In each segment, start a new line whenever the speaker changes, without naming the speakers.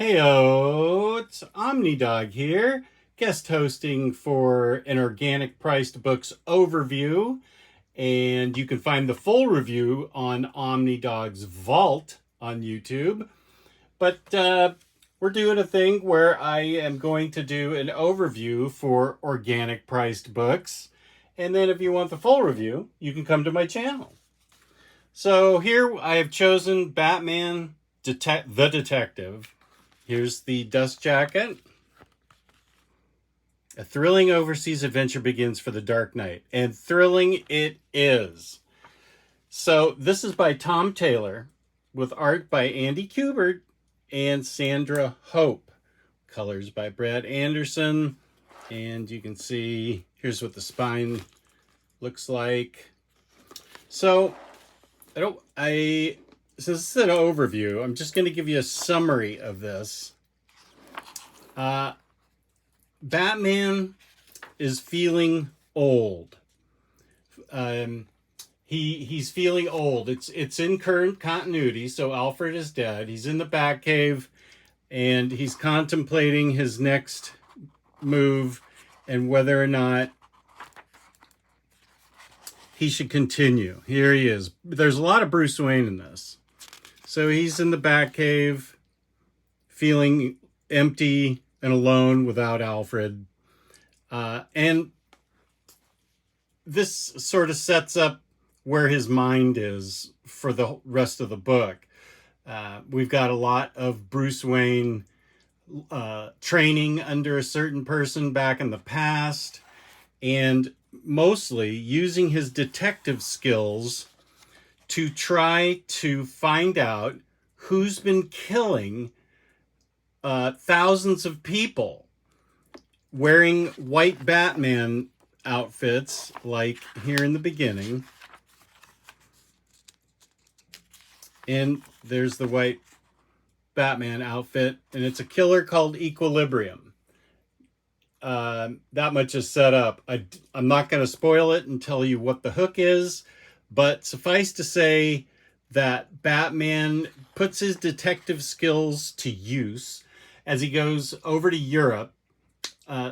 Heyo, it's OmniDog here, guest hosting for an Organic Priced Books overview. And you can find the full review on OmniDog's Vault on YouTube. But we're doing a thing where I am going to do an overview for Organic Priced Books. And then if you want the full review, you can come to my channel. So here I have chosen Batman the Detective. Here's the dust jacket. A thrilling overseas adventure begins for the Dark Knight. And thrilling it is. So this is by Tom Taylor with art by Andy Kubert and Sandra Hope. Colors by Brad Anderson. And you can see, here's what the spine looks like. So, since this is an overview, I'm just going to give you a summary of this. Batman is feeling old. He's feeling old. It's in current continuity, so Alfred is dead. He's in the Batcave, and he's contemplating his next move and whether or not he should continue. Here he is. There's a lot of Bruce Wayne in this. So he's in the Batcave, feeling empty and alone without Alfred. And this sort of sets up where his mind is for the rest of the book. We've got a lot of Bruce Wayne training under a certain person back in the past, and mostly using his detective skills to try to find out who's been killing thousands of people wearing white Batman outfits, like here in the beginning. And there's the white Batman outfit, and it's a killer called Equilibrium. That much is set up. I'm not going to spoil it and tell you what the hook is, but suffice to say that Batman puts his detective skills to use as he goes over to Europe,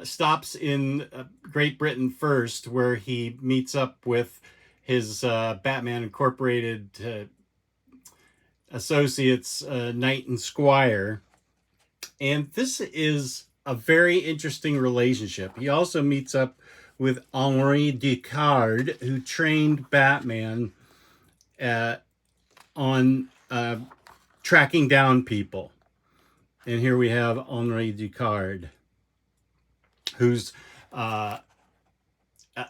stops in Great Britain first, where he meets up with his Batman Incorporated associates, Knight and Squire. And this is a very interesting relationship. He also meets up with Henri Descartes, who trained Batman on tracking down people. And here we have Henri Descartes, who's a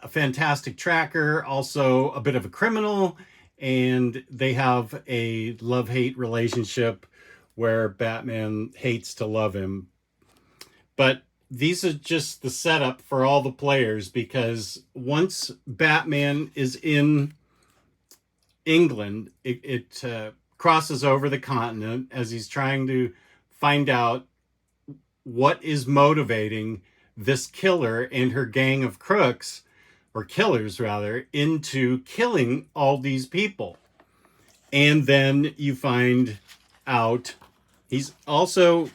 fantastic tracker, also a bit of a criminal, and they have a love-hate relationship where Batman hates to love him. But these are just the setup for all the players, because once Batman is in England, it crosses over the continent as he's trying to find out what is motivating this killer and her gang of crooks, or killers rather, into killing all these people. And then you find out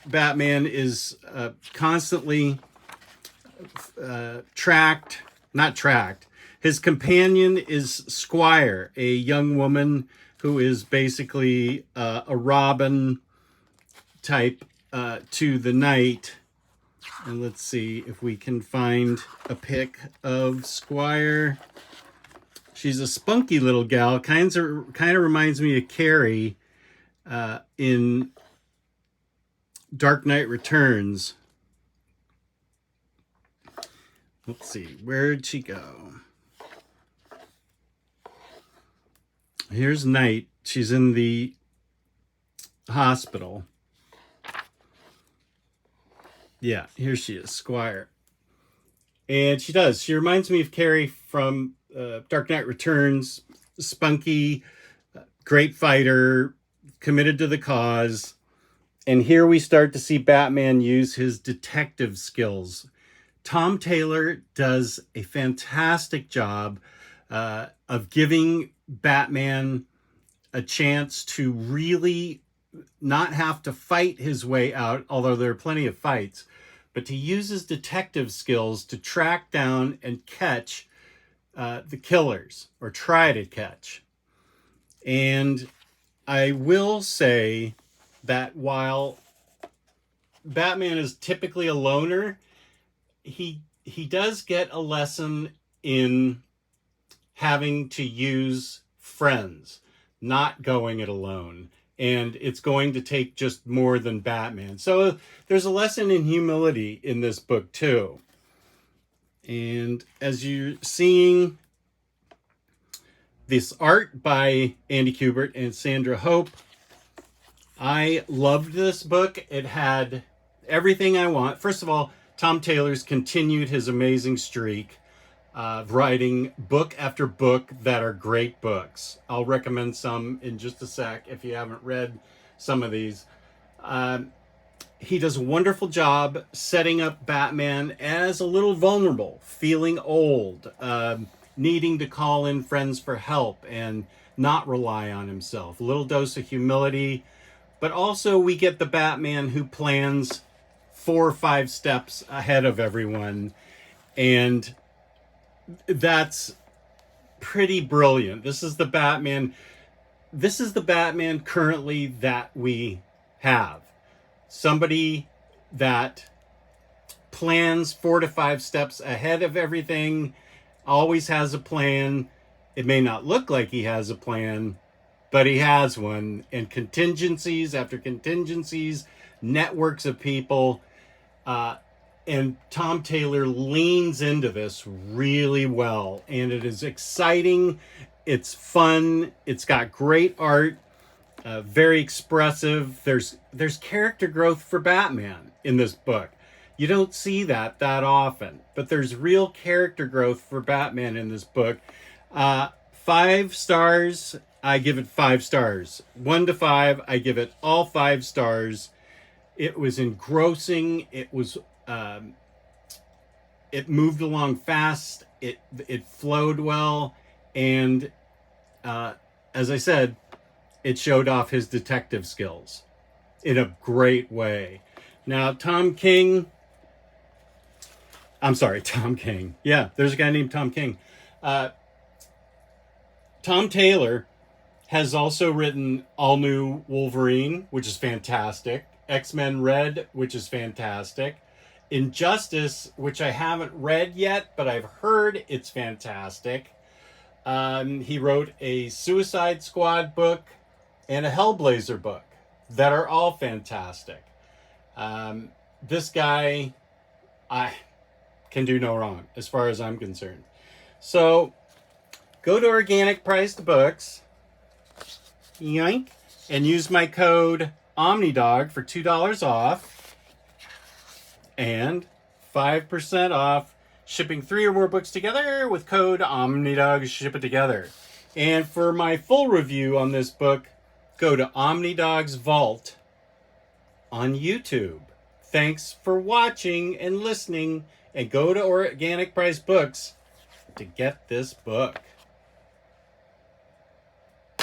Batman is constantly not tracked. His companion is Squire, a young woman who is basically a Robin type to the Knight. And let's see if we can find a pic of Squire. She's a spunky little gal. Kind of reminds me of Carrie in Dark Knight Returns. Let's see, where'd she go? Here's Knight. She's in the hospital. Yeah, here she is, Squire. And she reminds me of Carrie from Dark Knight Returns. Spunky, great fighter, committed to the cause. And here we start to see Batman use his detective skills. Tom Taylor does a fantastic job of giving Batman a chance to really not have to fight his way out, although there are plenty of fights, but to use his detective skills to track down and catch the killers, or try to catch. And I will say that while Batman is typically a loner, he does get a lesson in having to use friends, not going it alone. And it's going to take just more than Batman. So there's a lesson in humility in this book too. And as you're seeing this art by Andy Kubert and Sandra Hope, I loved this book. It had everything I want. First of all, Tom Taylor's continued his amazing streak of writing book after book that are great books. I'll recommend some in just a sec if you haven't read some of these. He does a wonderful job setting up Batman as a little vulnerable, feeling old, needing to call in friends for help and not rely on himself. A little dose of humility. But also we get the Batman who plans 4 or 5 steps ahead of everyone. And that's pretty brilliant. This is the Batman currently that we have. Somebody that plans 4 to 5 steps ahead of everything, always has a plan. It may not look like he has a plan, but he has one. And contingencies after contingencies, networks of people. And Tom Taylor leans into this really well. And it is exciting. It's fun. It's got great art. Very expressive. There's character growth for Batman in this book. You don't see that often, but there's real character growth for Batman in this book. 5 stars, I give it 5 stars. 1 to 5, I give it all 5 stars. It was engrossing. It was, it moved along fast. It flowed well. And, as I said, it showed off his detective skills in a great way. Now, Tom King. Yeah, there's a guy named Tom King. Tom Taylor has also written All New Wolverine, which is fantastic. X-Men Red, which is fantastic. Injustice, which I haven't read yet, but I've heard it's fantastic. He wrote a Suicide Squad book and a Hellblazer book that are all fantastic. This guy, I can do no wrong as far as I'm concerned. So go to Organic Priced Books, yoink, and use my code OmniDog for $2 off and 5% off shipping 3 or more books together with code OmniDog. Ship it together. And for my full review on this book, go to OmniDog's Vault on YouTube. Thanks for watching and listening, and go to Organic Price Books to get this book.